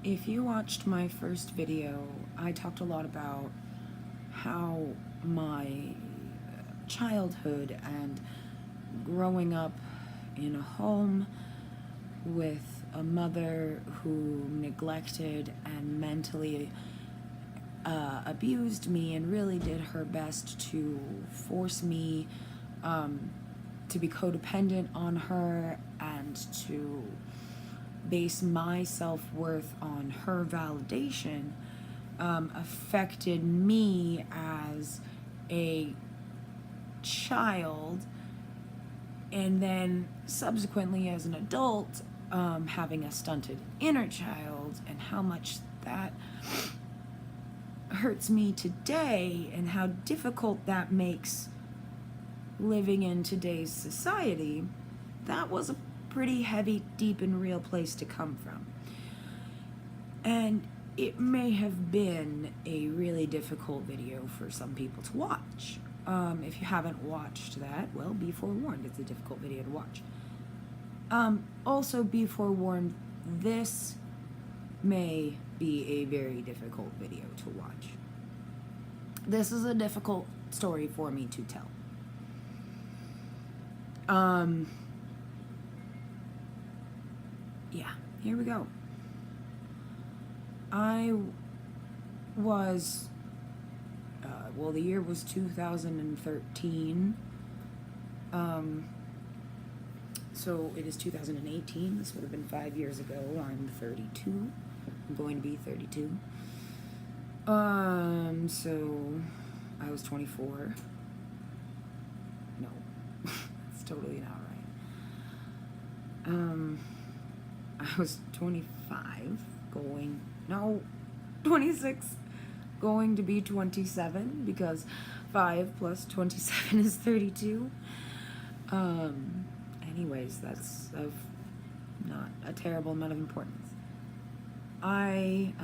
If you watched my first video, I talked a lot about how my childhood and growing up in a home with a mother who neglected and mentally abused me and really did her best to force me to be codependent on her and to base my self-worth on her validation, affected me as a child, and then subsequently as an adult, having a stunted inner child, and how much that hurts me today and how difficult that makes living in today's society. That was a pretty heavy, deep, and real place to come from. And it may have been a really difficult video for some people to watch. If you haven't watched that, well, be forewarned, it's a difficult video to watch. Also be forewarned, this may be a very difficult video to watch. This is a difficult story for me to tell. Yeah, here we go. I was, well, the year was 2013. So it is 2018. This would have been 5 years ago. I'm 32. I'm going to be 32. So I was 24. No, that's totally not right. I was 25, 26, going to be 27, because 5 plus 27 is 32. Anyways, that's of not a terrible amount of importance. I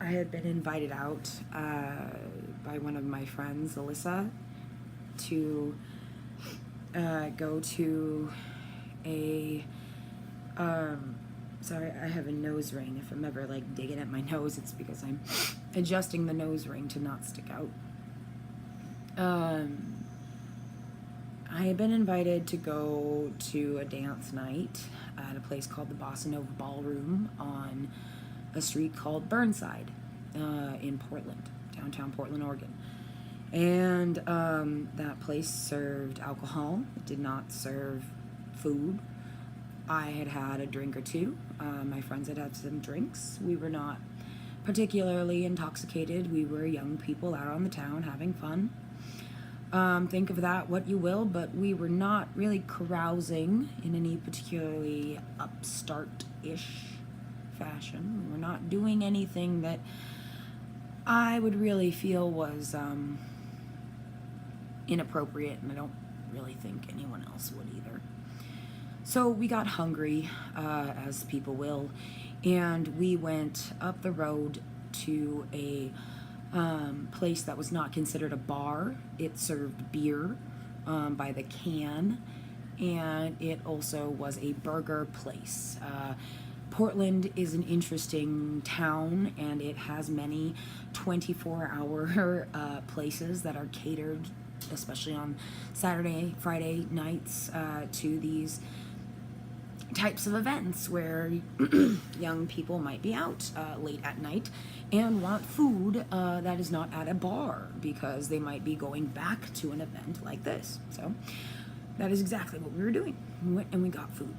had been invited out by one of my friends, Alyssa, to go to a, sorry, I have a nose ring. If I'm ever like digging at my nose, it's because I'm adjusting the nose ring to not stick out. I had been invited to go to a dance night at a place called the Bossa Nova Ballroom on a street called Burnside in Portland, downtown Portland, Oregon. And that place served alcohol. It did not serve food. I had had a drink or two. My friends had had some drinks. We were not particularly intoxicated. We were young people out on the town having fun. Think of that what you will, but we were not really carousing in any particularly upstart-ish fashion. We were not doing anything that I would really feel was inappropriate, and I don't really think anyone else would either. So we got hungry, as people will, and we went up the road to a place that was not considered a bar. It served beer by the can, and it also was a burger place. Portland is an interesting town, and it has many 24-hour places that are catered, especially on Saturday, Friday nights, to these types of events where young people might be out late at night and want food that is not at a bar, because they might be going back to an event like this. So that is exactly what we were doing. We went and we got food.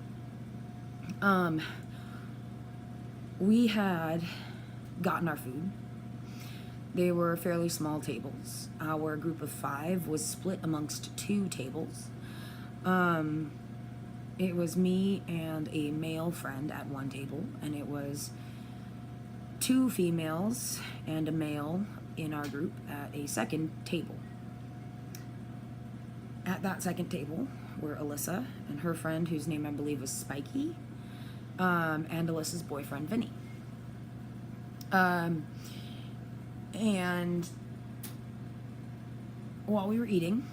We had gotten our food. They were fairly small tables. Our group of 5 was split amongst 2 tables. It was me and a male friend at one table, and it was 2 females and a male in our group at a second table. At that second table were Alyssa and her friend, whose name I believe was Spiky, and Alyssa's boyfriend, Vinny. And while we were eating,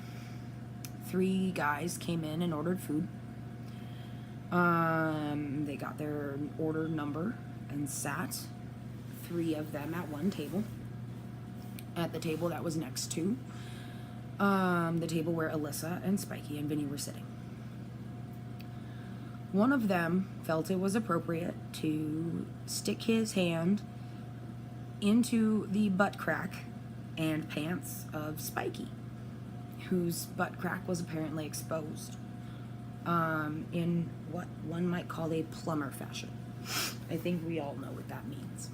3 guys came in and ordered food. They got their order number and sat, 3 of them at one table, at the table that was next to the table where Alyssa and Spiky and Vinny were sitting. One of them felt it was appropriate to stick his hand into the butt crack and pants of Spiky, whose butt crack was apparently exposed in what one might call a plumber fashion. I think we all know what that means.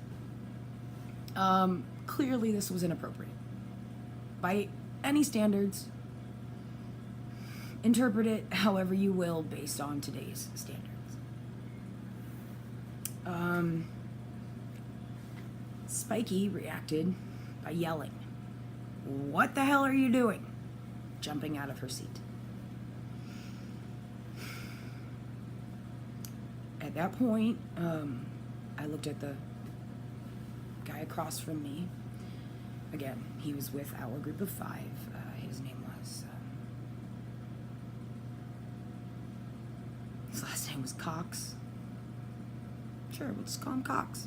Clearly this was inappropriate. By any standards, interpret it however you will based on today's standards. Spiky reacted by yelling, "What the hell are you doing?" jumping out of her seat. At that point, I looked at the guy across from me. Again, he was with our group of 5. His name was, his last name was Cox. Sure, we'll just call him Cox,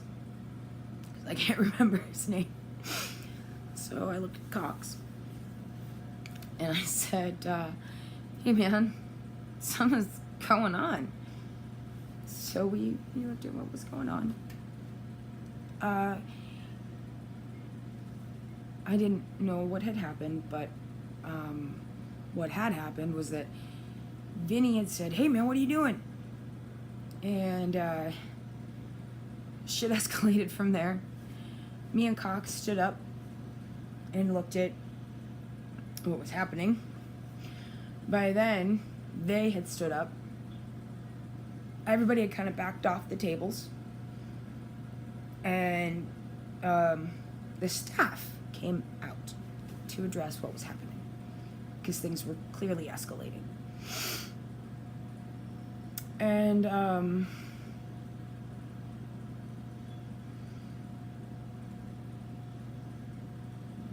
'cause I can't remember his name. So I looked at Cox, and I said, "Hey man, something's going on." So we looked at what was going on. I didn't know what had happened, but what had happened was that Vinny had said, "Hey man, what are you doing?" And shit escalated from there. Me and Cox stood up and looked at what was happening. By then, they had stood up. Everybody had kind of backed off the tables. And the staff came out to address what was happening, because things were clearly escalating. And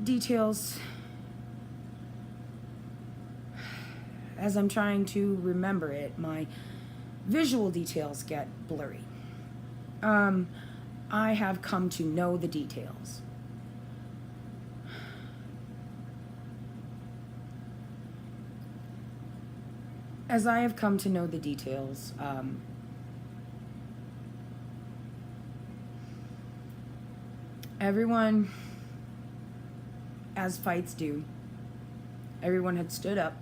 details, as I'm trying to remember it, my visual details get blurry. I have come to know the details. As I have come to know the details, everyone, as fights do, everyone had stood up,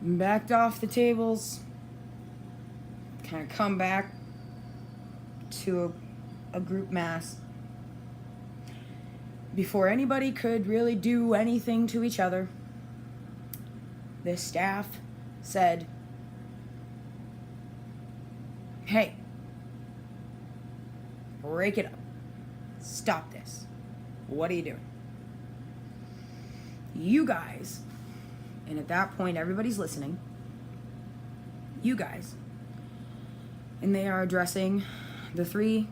backed off the tables, kind of come back to a group mass. Before anybody could really do anything to each other, the staff said, "Hey, break it up. Stop this. What are you doing? You guys," and at that point everybody's listening, "you guys," and they are addressing the 3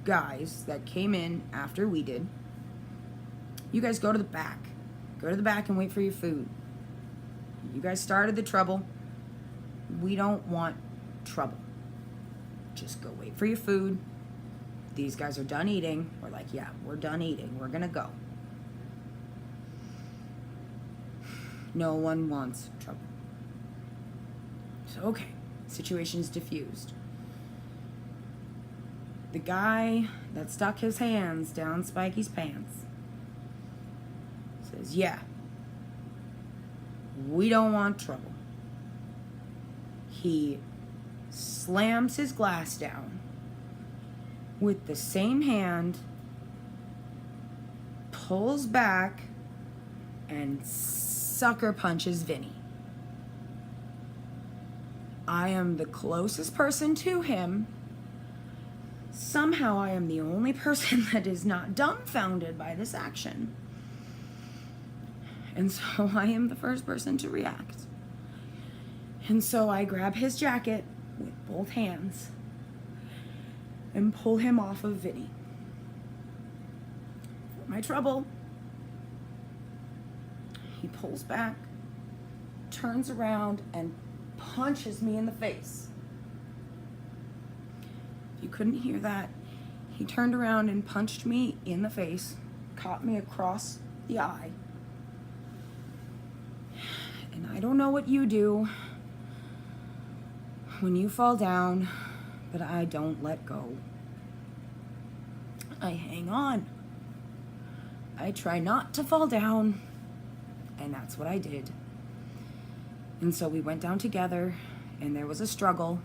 guys that came in after we did. "You guys go to the back. Go to the back and wait for your food. You guys started the trouble. We don't want trouble. Just go wait for your food. These guys are done eating." We're like, "Yeah, we're done eating. We're gonna go. No one wants trouble." So, okay, situation's diffused. The guy that stuck his hands down Spiky's pants says, "Yeah, we don't want trouble." He slams his glass down with the same hand, pulls back, and sucker punches Vinny. I am the closest person to him. Somehow I am the only person that is not dumbfounded by this action. And so I am the first person to react. And so I grab his jacket with both hands and pull him off of Vinny. For my trouble, he pulls back, turns around, and punches me in the face. You couldn't hear that. He turned around and punched me in the face, caught me across the eye. And I don't know what you do when you fall down, but I don't let go. I hang on. I try not to fall down, and that's what I did. And so we went down together, and there was a struggle.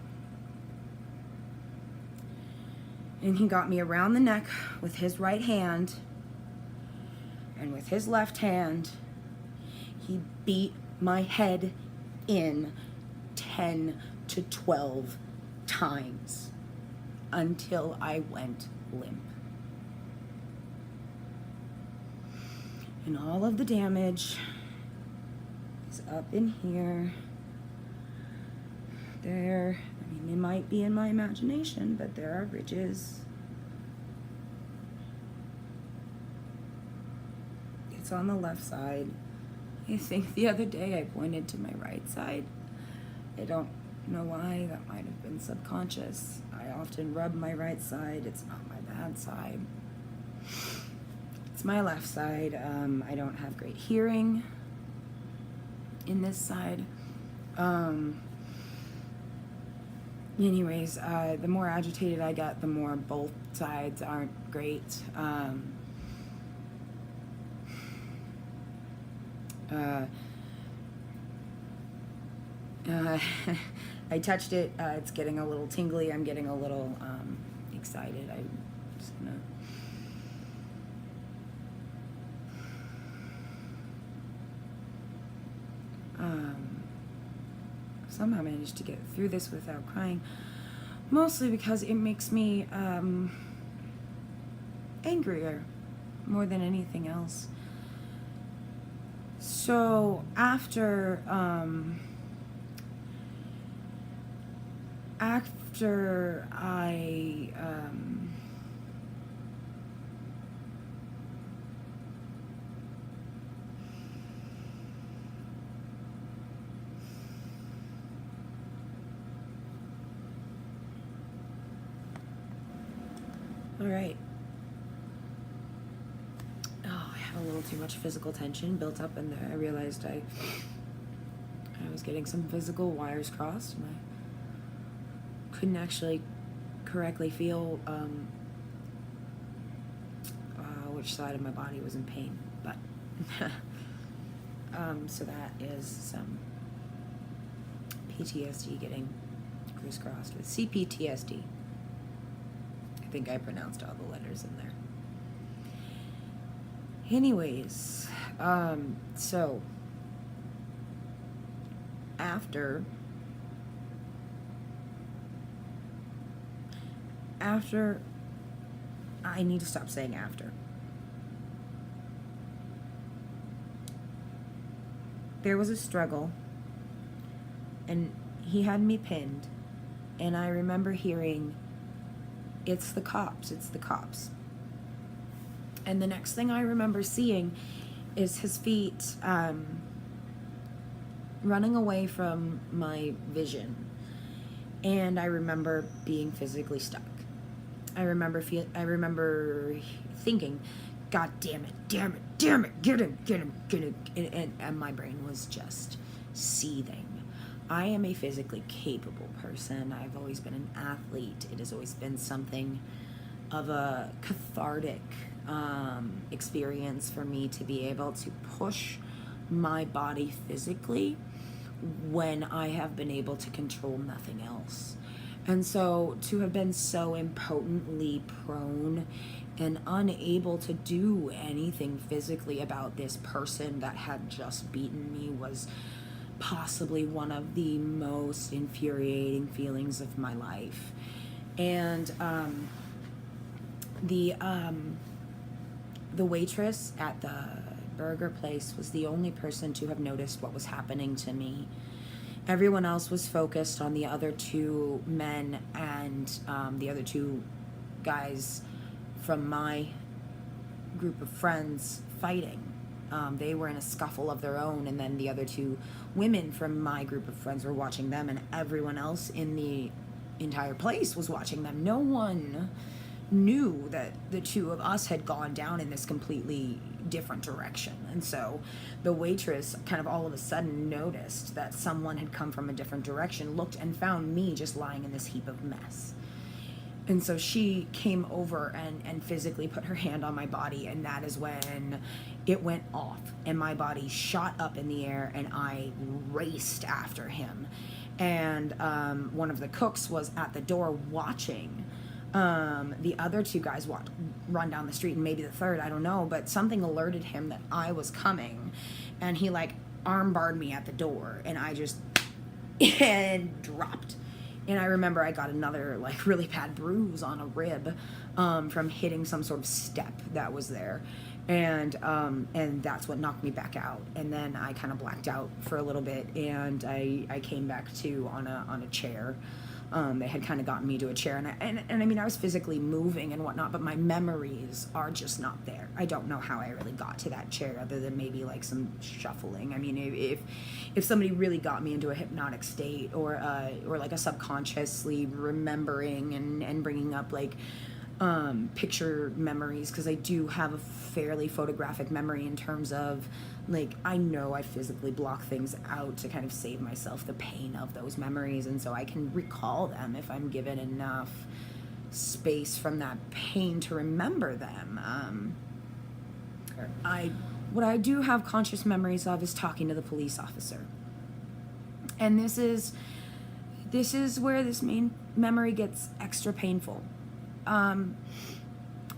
And he got me around the neck with his right hand, and with his left hand, he beat my head in 10 to 12 times until I went limp. And all of the damage is up in here. There, I mean, it might be in my imagination, but there are ridges. It's on the left side. I think the other day I pointed to my right side. I don't know why, that might have been subconscious. I often rub my right side. It's not my bad side. It's my left side. I don't have great hearing in this side. Anyways, the more agitated I get, the more both sides aren't great. I touched it. It's getting a little tingly. I'm getting a little excited. I'm just gonna. Somehow managed to get through this without crying, mostly because it makes me angrier more than anything else. So after I all right. Oh, I had a little too much physical tension built up in there. I realized I was getting some physical wires crossed, and I couldn't actually correctly feel which side of my body was in pain. But so that is some PTSD getting crisscrossed with CPTSD. I think I pronounced all the letters in there. Anyways, so after I need to stop saying after. There was a struggle, and he had me pinned, and I remember hearing, "It's the cops, it's the cops." And the next thing I remember seeing is his feet running away from my vision. And I remember being physically stuck. I remember thinking, "God damn it, damn it, damn it, get him, get him, get him." And my brain was just seething. I am a physically capable person. I've always been an athlete. It has always been something of a cathartic experience for me to be able to push my body physically when I have been able to control nothing else. And so to have been so impotently prone and unable to do anything physically about this person that had just beaten me was possibly one of the most infuriating feelings of my life. And the waitress at the burger place was the only person to have noticed what was happening to me. Everyone else was focused on the other two men and the other two guys from my group of friends fighting. They were in a scuffle of their own, and then the other two women from my group of friends were watching them, and everyone else in the entire place was watching them. No one knew that the two of us had gone down in this completely different direction. And so the waitress kind of all of a sudden noticed that someone had come from a different direction, looked and found me just lying in this heap of mess. And so she came over and physically put her hand on my body, and that is when it went off and my body shot up in the air and I raced after him. And one of the cooks was at the door watching the other two guys run down the street, and maybe the third, I don't know, but something alerted him that I was coming, and he like armbarred me at the door, and I just and dropped. And I remember I got another like really bad bruise on a rib from hitting some sort of step that was there. And that's what knocked me back out. And then I kind of blacked out for a little bit, and I came back to on a chair. They had kind of gotten me to a chair, and I mean, I was physically moving and whatnot, but my memories are just not there. I don't know how I really got to that chair, other than maybe like some shuffling. I mean, if somebody really got me into a hypnotic state, or like a subconsciously remembering and bringing up like picture memories, because I do have a fairly photographic memory in terms of like, I know I physically block things out to kind of save myself the pain of those memories, and so I can recall them if I'm given enough space from that pain to remember them. What I do have conscious memories of is talking to the police officer, and this is where this main memory gets extra painful.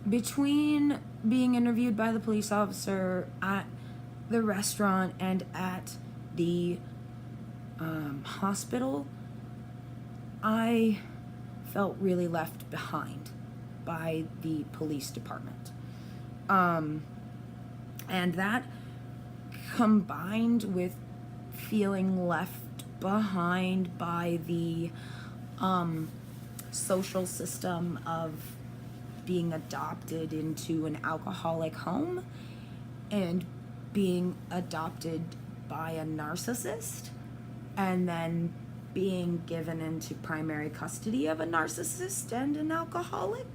Between being interviewed by the police officer at the restaurant and at the hospital, I felt really left behind by the police department. And that combined with feeling left behind by the social system of being adopted into an alcoholic home and being adopted by a narcissist, and then being given into primary custody of a narcissist and an alcoholic.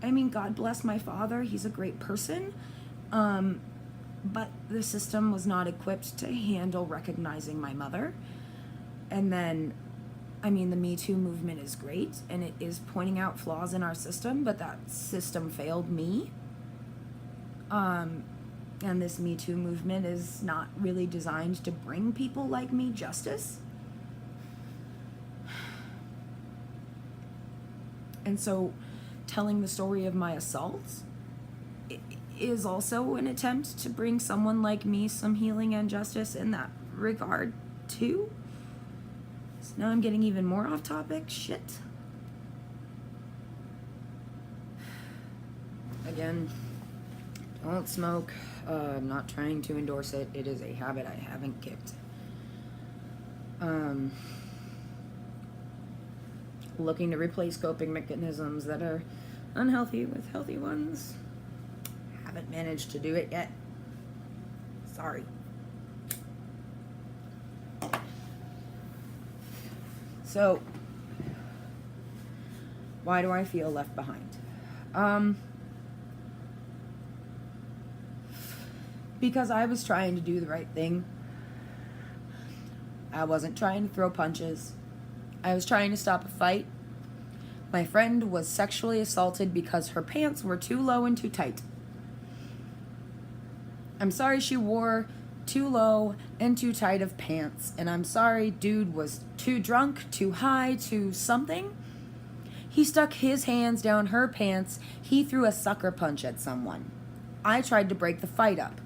I mean, God bless my father, he's a great person, but the system was not equipped to handle recognizing my mother. And then, I mean, the Me Too movement is great, and it is pointing out flaws in our system, but that system failed me. And this Me Too movement is not really designed to bring people like me justice. And so telling the story of my assaults is also an attempt to bring someone like me some healing and justice in that regard too. So now I'm getting even more off topic. Shit. Again, don't smoke. I'm not trying to endorse it. It is a habit I haven't kicked. Looking to replace coping mechanisms that are unhealthy with healthy ones. Haven't managed to do it yet. Sorry. So, why do I feel left behind? Because I was trying to do the right thing. I wasn't trying to throw punches. I was trying to stop a fight. My friend was sexually assaulted because her pants were too low and too tight. I'm sorry she wore too low and too tight of pants, and I'm sorry dude was too drunk, too high, too something. He stuck his hands down her pants. He threw a sucker punch at someone. I tried to break the fight up.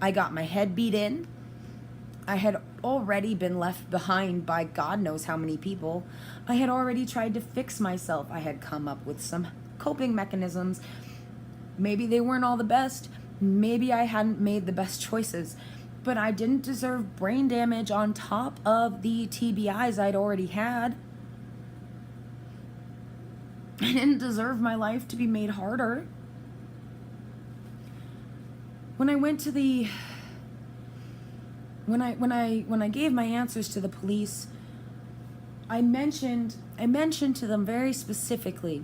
I got my head beat in. I had already been left behind by God knows how many people. I had already tried to fix myself. I had come up with some coping mechanisms. Maybe they weren't all the best. Maybe I hadn't made the best choices. But I didn't deserve brain damage on top of the TBIs I'd already had. I didn't deserve my life to be made harder. when I went to the when I gave my answers to the police, I mentioned to them very specifically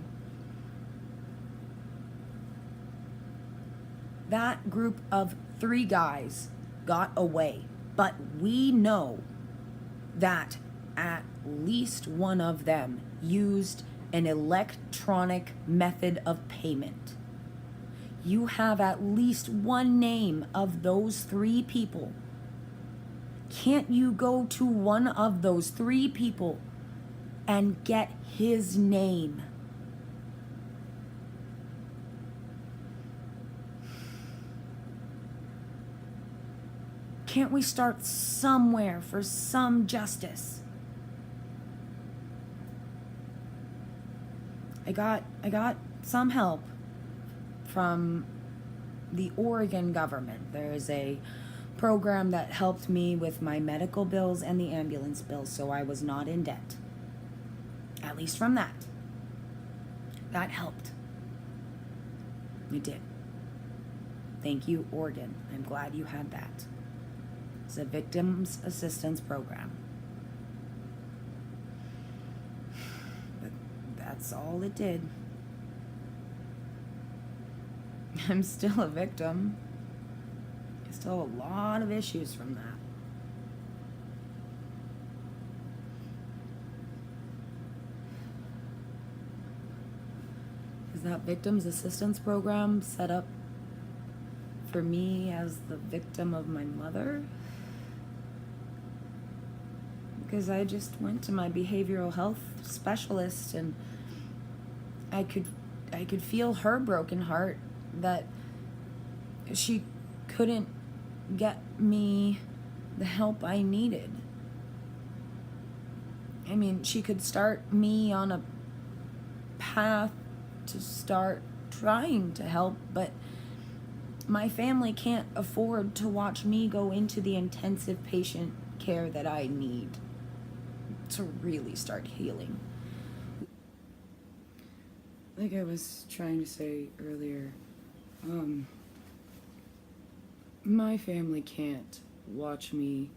that group of 3 guys got away, but we know that at least one of them used an electronic method of payment. You have at least one name of those 3 people. Can't you go to one of those 3 people and get his name? Can't we start somewhere for some justice? I got some help from the Oregon government. There is a program that helped me with my medical bills and the ambulance bills, so I was not in debt. At least from that. That helped. It did. Thank you, Oregon. I'm glad you had that. It's a victims assistance program. But that's all it did. I'm still a victim. Still a lot of issues from that. Is that victims assistance program set up for me as the victim of my mother? Because I just went to my behavioral health specialist and I could feel her broken heart that she couldn't get me the help I needed. I mean, she could start me on a path to start trying to help, but my family can't afford to watch me go into the intensive patient care that I need to really start healing. Like I was trying to say earlier, my family can't watch me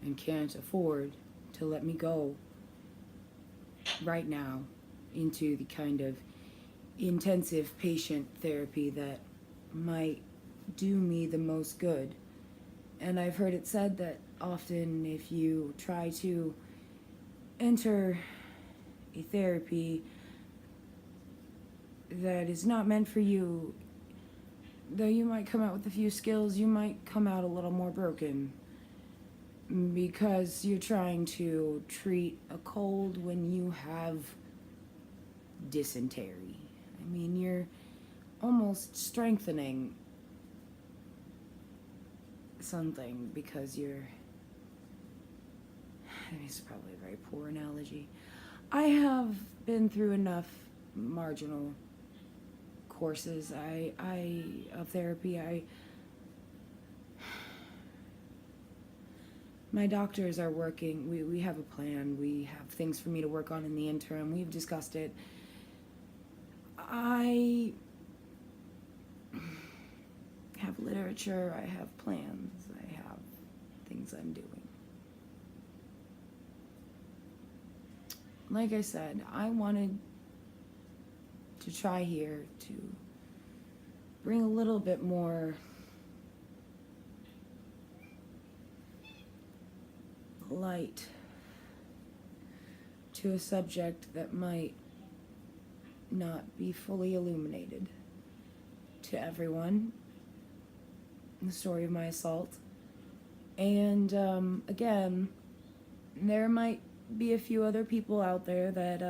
and can't afford to let me go right now into the kind of intensive patient therapy that might do me the most good. And I've heard it said that often if you try to enter a therapy that is not meant for you, though you might come out with a few skills, you might come out a little more broken because you're trying to treat a cold when you have dysentery. I mean, you're almost strengthening something because you're... I mean, it's probably a very poor analogy. I have been through enough marginal courses of therapy. My doctors are working. We have a plan. We have things for me to work on in the interim. We've discussed it. I have literature. I have plans. I have things I'm doing. Like I said, I wanted to try here to bring a little bit more light to a subject that might not be fully illuminated to everyone. The story of my assault. And again, there might be a few other people out there that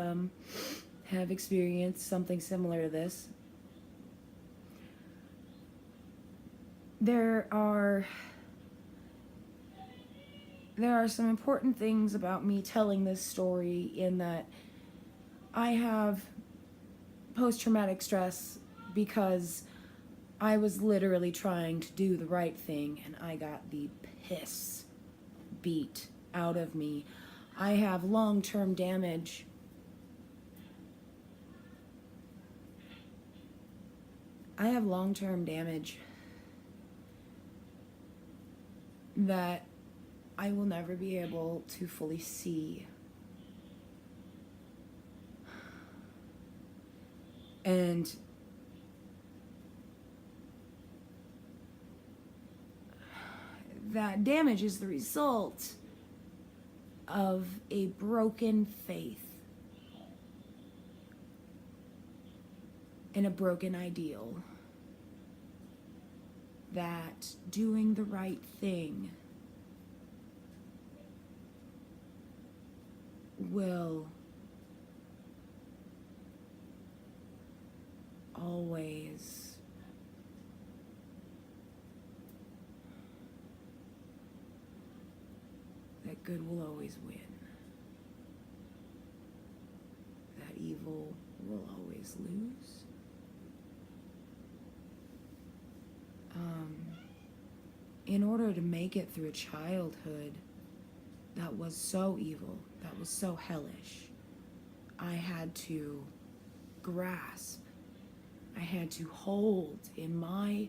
have experienced something similar to this. There are some important things about me telling this story in that I have post-traumatic stress because I was literally trying to do the right thing and I got the piss beat out of me. I have long-term damage. that I will never be able to fully see. And that damage is the result of a broken faith and a broken ideal that doing the right thing will always that good will always win. That evil will always lose. In order to make it through a childhood that was so evil, that was so hellish, I had to grasp, I had to hold in my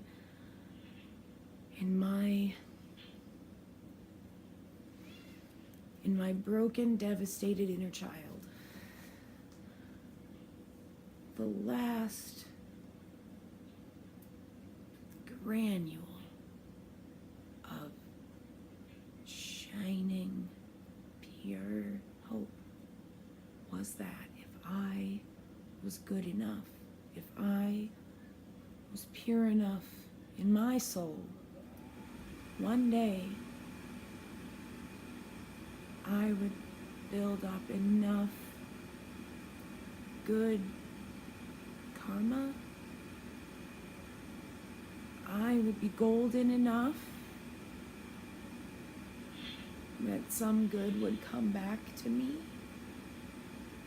broken, devastated inner child, the last granule of shining, pure hope was that if I was good enough, if I was pure enough in my soul, one day I would build up enough good karma. I would be golden enough that some good would come back to me.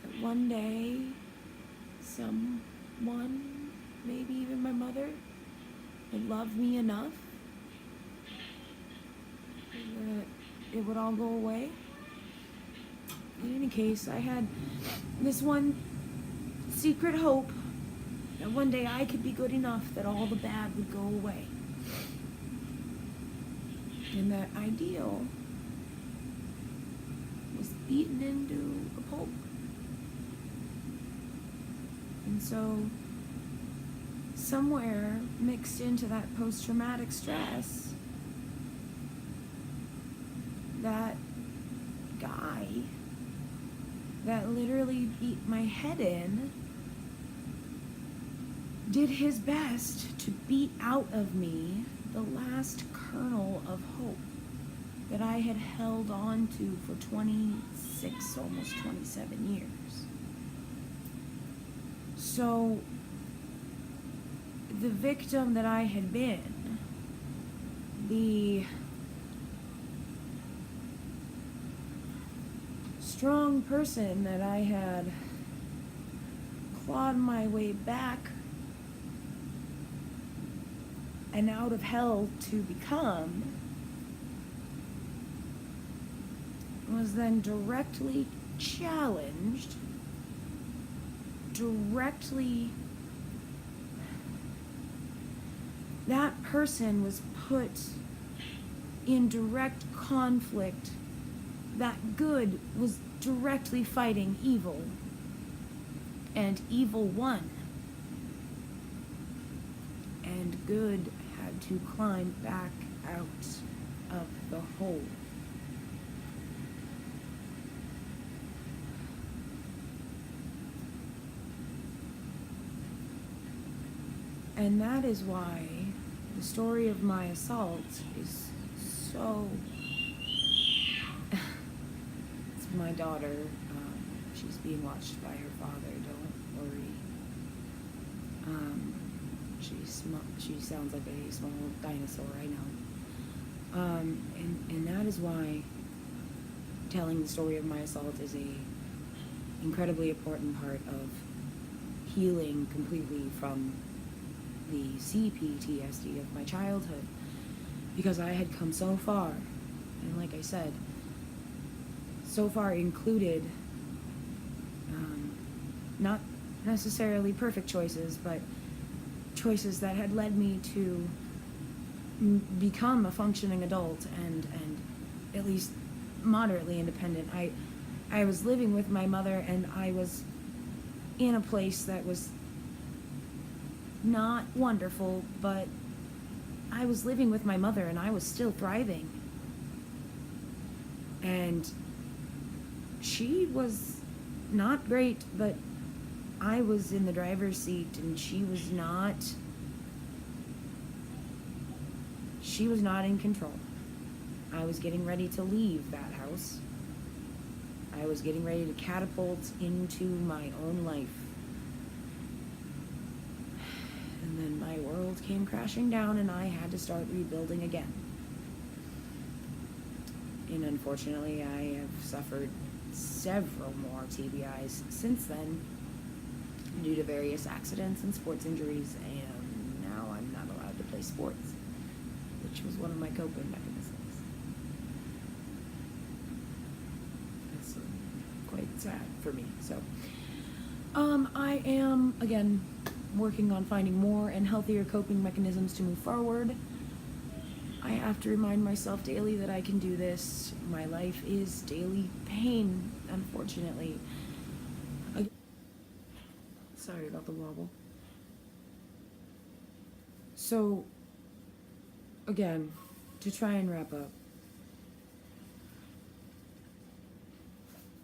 That one day, someone, maybe even my mother, would love me enough that it would all go away. In any case, I had this one secret hope that one day I could be good enough that all the bad would go away. And that ideal was beaten into a pulp. And so, somewhere mixed into that post-traumatic stress, that guy that literally beat my head in did his best to beat out of me the last kernel of hope that I had held on to for 26, almost 27 years. So, the victim that I had been, the strong person that I had clawed my way back and out of hell to become, was then directly challenged, that person was put in direct conflict. That good was directly fighting evil, and evil won. And good had to climb back out of the hole. And that is why the story of my assault is so... It's my daughter. She's being watched by her father. Don't worry. She sounds like a small dinosaur, I know. And that is why telling the story of my assault is a incredibly important part of healing completely from the CPTSD of my childhood, because I had come so far, and like I said, so far included not necessarily perfect choices, but choices that had led me to become a functioning adult and at least moderately independent. I was living with my mother, and I was in a place that was not wonderful, but I was living with my mother and I was still thriving. And she was not great, but I was in the driver's seat and she was not in control. I was getting ready to leave that house. I was getting ready to catapult into my own life. And then my world came crashing down and I had to start rebuilding again. And unfortunately, I have suffered several more TBIs since then due to various accidents and sports injuries, and now I'm not allowed to play sports, which was one of my coping mechanisms. That's quite sad for me. So, I am, again, working on finding more and healthier coping mechanisms to move forward. I have to remind myself daily that I can do this. My life is daily pain, unfortunately. Sorry about the wobble. So, again, to try and wrap up,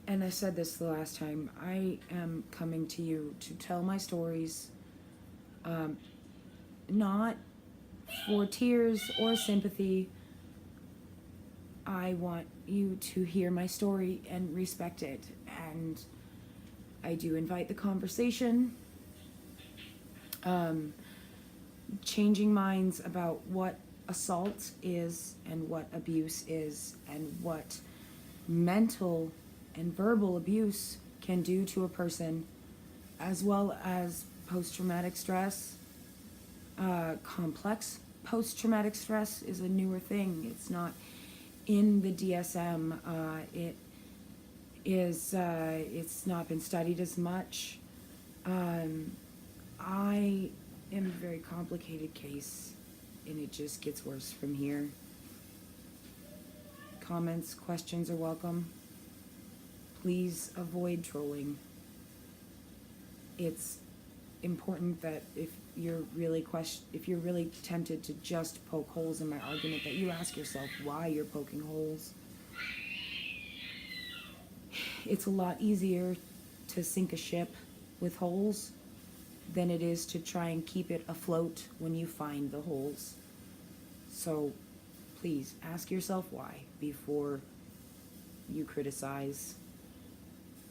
and I said this the last time, I am coming to you to tell my stories, not for tears or sympathy. I want you to hear my story and respect it, and I do invite the conversation, changing minds about what assault is and what abuse is and what mental and verbal abuse can do to a person, as well as post-traumatic stress. Complex post-traumatic stress is a newer thing. It's not in the DSM. It's not been studied as much. I am a very complicated case, and it just gets worse from here. Comments, questions are welcome. Please avoid trolling. It's important that if you're really tempted to just poke holes in my argument, that you ask yourself why you're poking holes. It's a lot easier to sink a ship with holes than it is to try and keep it afloat when you find the holes. So please ask yourself why before you criticize,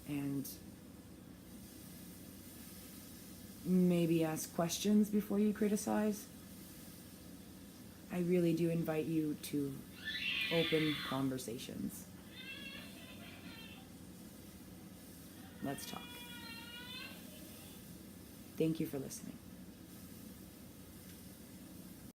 and maybe ask questions before you criticize. I really do invite you to open conversations. Let's talk. Thank you for listening.